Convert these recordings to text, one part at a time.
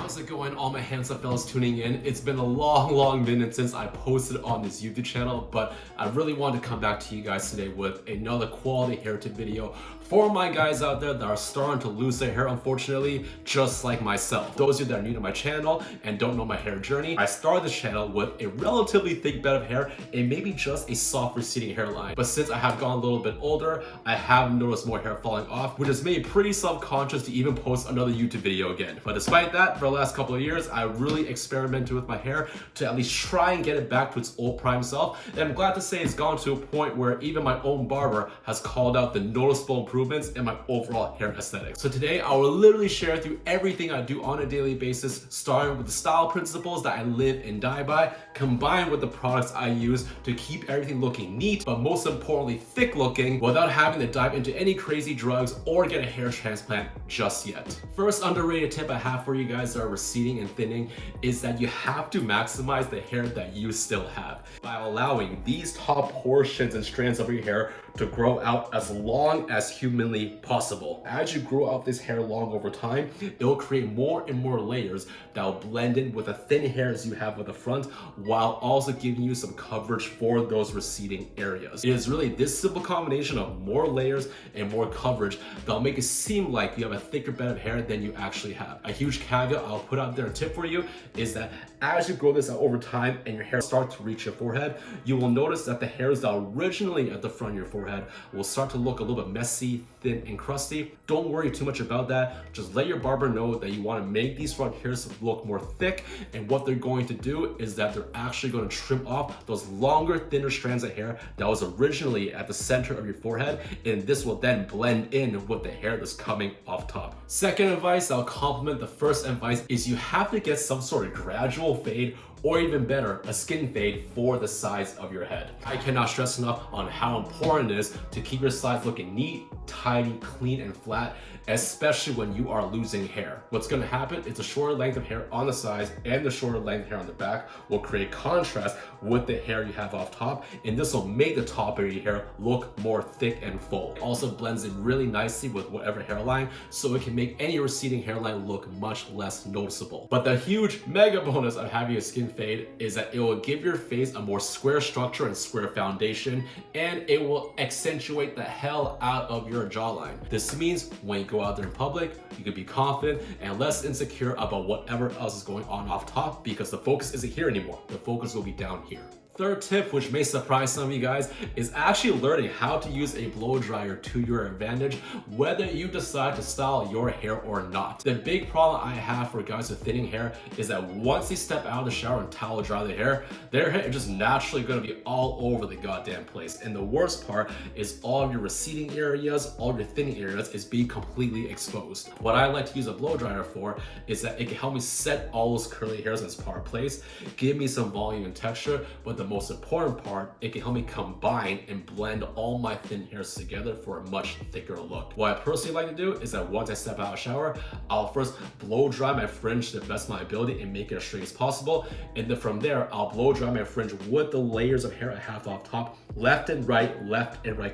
How's it going, all my handsome fellas tuning in? It's been a long minute since I posted on this YouTube channel, but I really want to come back to you guys today with another quality hair tip video for my guys out there that are starting to lose their hair, unfortunately, just like myself. Those of you that are new to my channel and don't know my hair journey, I started this channel with a relatively thick bed of hair and maybe just a soft receding hairline. But since I have gone a little bit older, I have noticed more hair falling off, which has made me pretty self-conscious to even post another YouTube video again. But despite that, for the last couple of years, I really experimented with my hair to at least try and get it back to its old prime self. And I'm glad to say it's gone to a point where even my own barber has called out the noticeable improvements in my overall hair aesthetic. So today, I will literally share with you everything I do on a daily basis, starting with the style principles that I live and die by, combined with the products I use to keep everything looking neat, but most importantly, thick looking, without having to dive into any crazy drugs or get a hair transplant just yet. First underrated tip I have for you guys that are receding and thinning is that you have to maximize the hair that you still have by allowing these top portions and strands of your hair to grow out as long as humanly possible. As you grow out this hair long over time, it'll create more and more layers that will blend in with the thin hairs you have at the front, while also giving you some coverage for those receding areas. It is really this simple combination of more layers and more coverage that'll make it seem like you have a thicker bed of hair than you actually have. A huge caveat I'll put out there, a tip for you, is that as you grow this out over time and your hair starts to reach your forehead, you will notice that the hairs that are originally at the front of your forehead will start to look a little bit messy, thin, and crusty. Don't worry too much about that. Just let your barber know that you want to make these front hairs look more thick, and what they're going to do is that they're actually going to trim off those longer, thinner strands of hair that was originally at the center of your forehead, and this will then blend in with the hair that's coming off top. Second advice that'll complement the first advice is you have to get some sort of gradual fade, or even better, a skin fade for the sides of your head. I cannot stress enough on how important it is to keep your sides looking neat, tidy, clean, and flat, especially when you are losing hair. What's gonna happen is the shorter length of hair on the sides and the shorter length of hair on the back will create contrast with the hair you have off top, and this will make the top of your hair look more thick and full. It also blends in really nicely with whatever hairline, so it can make any receding hairline look much less noticeable. But the huge mega bonus of having a skin fade is that it will give your face a more square structure and square foundation, and it will accentuate the hell out of your jawline. This means when you go out there in public, you can be confident and less insecure about whatever else is going on off top, because the focus isn't here anymore. The focus will be down here. Third tip, which may surprise some of you guys, is actually learning how to use a blow dryer to your advantage, whether you decide to style your hair or not. The big problem I have for guys with thinning hair is that once they step out of the shower and towel dry their hair is just naturally gonna be all over the goddamn place. And the worst part is all of your receding areas, all of your thinning areas is being completely exposed. What I like to use a blow dryer for is that it can help me set all those curly hairs in its proper place, give me some volume and texture, but the most important part, it can help me combine and blend all my thin hairs together for a much thicker look. What I personally like to do is that once I step out of the shower, I'll first blow dry my fringe to the best of my ability and make it as straight as possible. And then from there, I'll blow dry my fringe with the layers of hair I have off top, left and right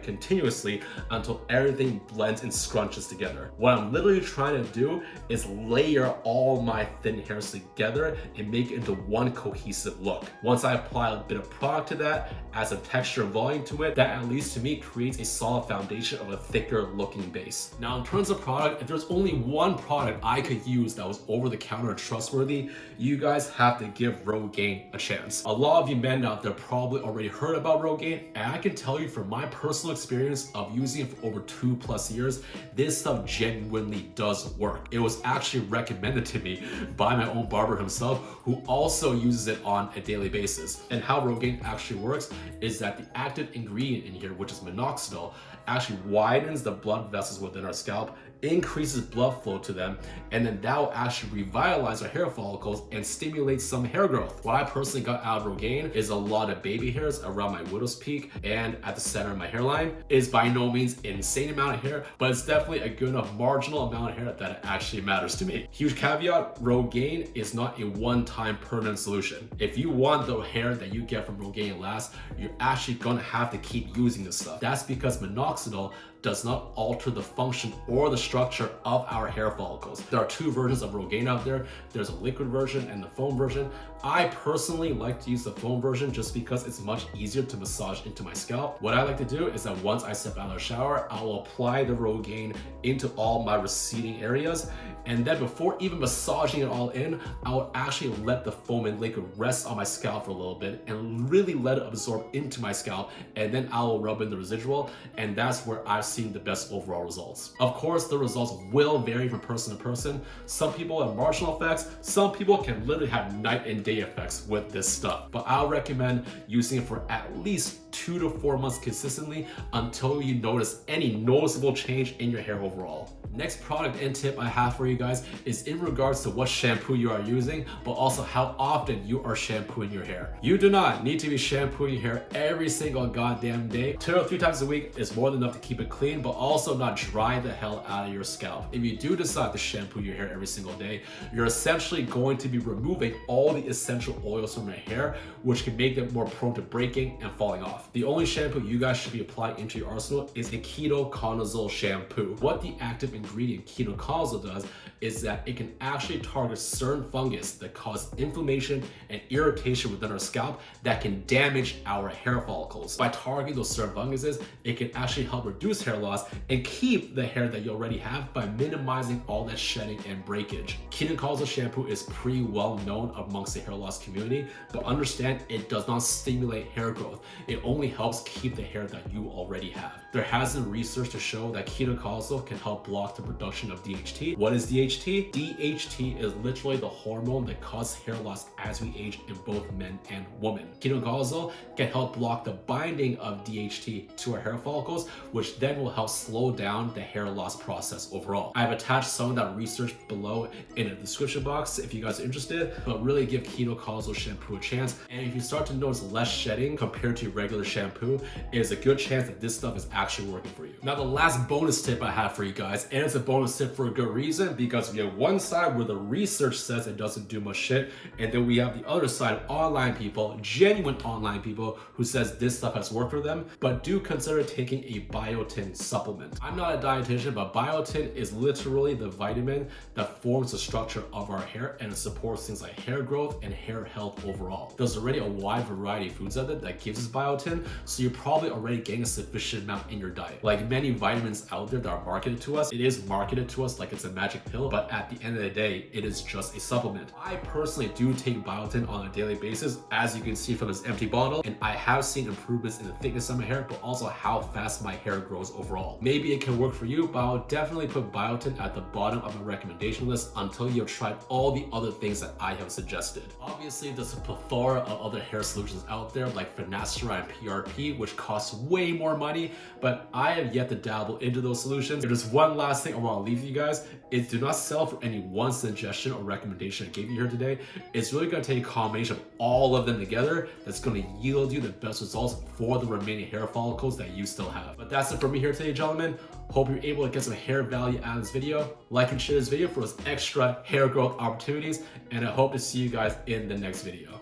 continuously until everything blends and scrunches together. What I'm literally trying to do is layer all my thin hairs together and make it into one cohesive look. Once I apply a bit of product to that, add some texture and volume to it, that at least to me creates a solid foundation of a thicker looking base. Now in terms of product, if there's only one product I could use that was over the counter and trustworthy, you guys have to give Rogaine a chance. A lot of you men out there probably already heard about Rogaine, and I can tell you from my personal experience of using it for over 2+ years, this stuff genuinely does work. It was actually recommended to me by my own barber himself, who also uses it on a daily basis. And how Rogaine actually works is that the active ingredient in here, which is minoxidil, actually widens the blood vessels within our scalp, increases blood flow to them, and then that will actually revitalize our hair follicles and stimulate some hair growth. What I personally got out of Rogaine is a lot of baby hairs around my widow's peak and at the center of my hairline. It is by no means an insane amount of hair, but it's definitely a good enough marginal amount of hair that it actually matters to me. Huge caveat, Rogaine is not a one-time permanent solution. If you want the hair that you get from Rogaine last, you're actually gonna have to keep using this stuff. That's because minoxidil does not alter the function or the structure of our hair follicles. There are two versions of Rogaine out there. There's a liquid version and the foam version. I personally like to use the foam version just because it's much easier to massage into my scalp. What I like to do is that once I step out of the shower, I will apply the Rogaine into all my receding areas. And then before even massaging it all in, I will actually let the foam and liquid rest on my scalp for a little bit and really let it absorb into my scalp. And then I will rub in the residual, and that's where I've seen the best overall results. Of course, the results will vary from person to person. Some people have marginal effects. Some people can literally have night and day effects with this stuff. But I'll recommend using it for at least 2 to 4 months consistently until you notice any noticeable change in your hair overall. Next product and tip I have for you guys is in regards to what shampoo you are using, but also how often you are shampooing your hair. You do not need to be shampooing your hair every single goddamn day. 2 or 3 times a week is more than enough to keep it clean, but also not dry the hell out of your scalp. If you do decide to shampoo your hair every single day, you're essentially going to be removing all the essential oils from your hair, which can make them more prone to breaking and falling off. The only shampoo you guys should be applying into your arsenal is a ketoconazole shampoo. What the active ingredient ketoconazole does is that it can actually target certain fungus that cause inflammation and irritation within our scalp that can damage our hair follicles. By targeting those certain funguses, it can actually help reduce hair loss and keep the hair that you already have by minimizing all that shedding and breakage. Ketoconazole shampoo is pretty well known amongst the hair loss community, but understand it does not stimulate hair growth. It only helps keep the hair that you already have. There has been research to show that ketoconazole can help block the production of DHT. What is DHT? DHT is literally the hormone that causes hair loss as we age in both men and women. Ketoconazole can help block the binding of DHT to our hair follicles, which then will help slow down the hair loss process overall. I've attached some of that research below in the description box if you guys are interested, but really give ketoconazole shampoo a chance. And if you start to notice less shedding compared to regular shampoo, it is a good chance that this stuff is actually working for you. Now, the last bonus tip I have for you guys, and it's a bonus tip for a good reason, because we have one side where the research says it doesn't do much shit, and then we have the other side, online people, genuine online people, who says this stuff has worked for them. But do consider taking a biotin supplement. I'm not a dietitian, but biotin is literally the vitamin that forms the structure of our hair, and it supports things like hair growth and hair health overall. There's already a wide variety of foods out there that gives us biotin, so you're probably already getting a sufficient amount in your diet. Like many vitamins out there that are marketed to us, it is marketed to us like it's a magic pill, but at the end of the day, it is just a supplement. I personally do take biotin on a daily basis, as you can see from this empty bottle, and I have seen improvements in the thickness of my hair, but also how fast my hair grows overall. Maybe it can work for you, but I'll definitely put biotin at the bottom of my recommendation list until you've tried all the other things that I have suggested. Obviously, there's a plethora of other hair solutions out there like finasteride and PRP, which costs way more money, but I have yet to dabble into those solutions. There's one last thing I want to leave you guys is do not settle for any one suggestion or recommendation I gave you here today. It's really going to take a combination of all of them together that's going to yield you the best results for the remaining hair follicles that you still have. But that's it for me here today, gentlemen. Hope you're able to get some hair value out of this video. Like and share this video for those extra hair growth opportunities, and I hope to see you guys in the next video.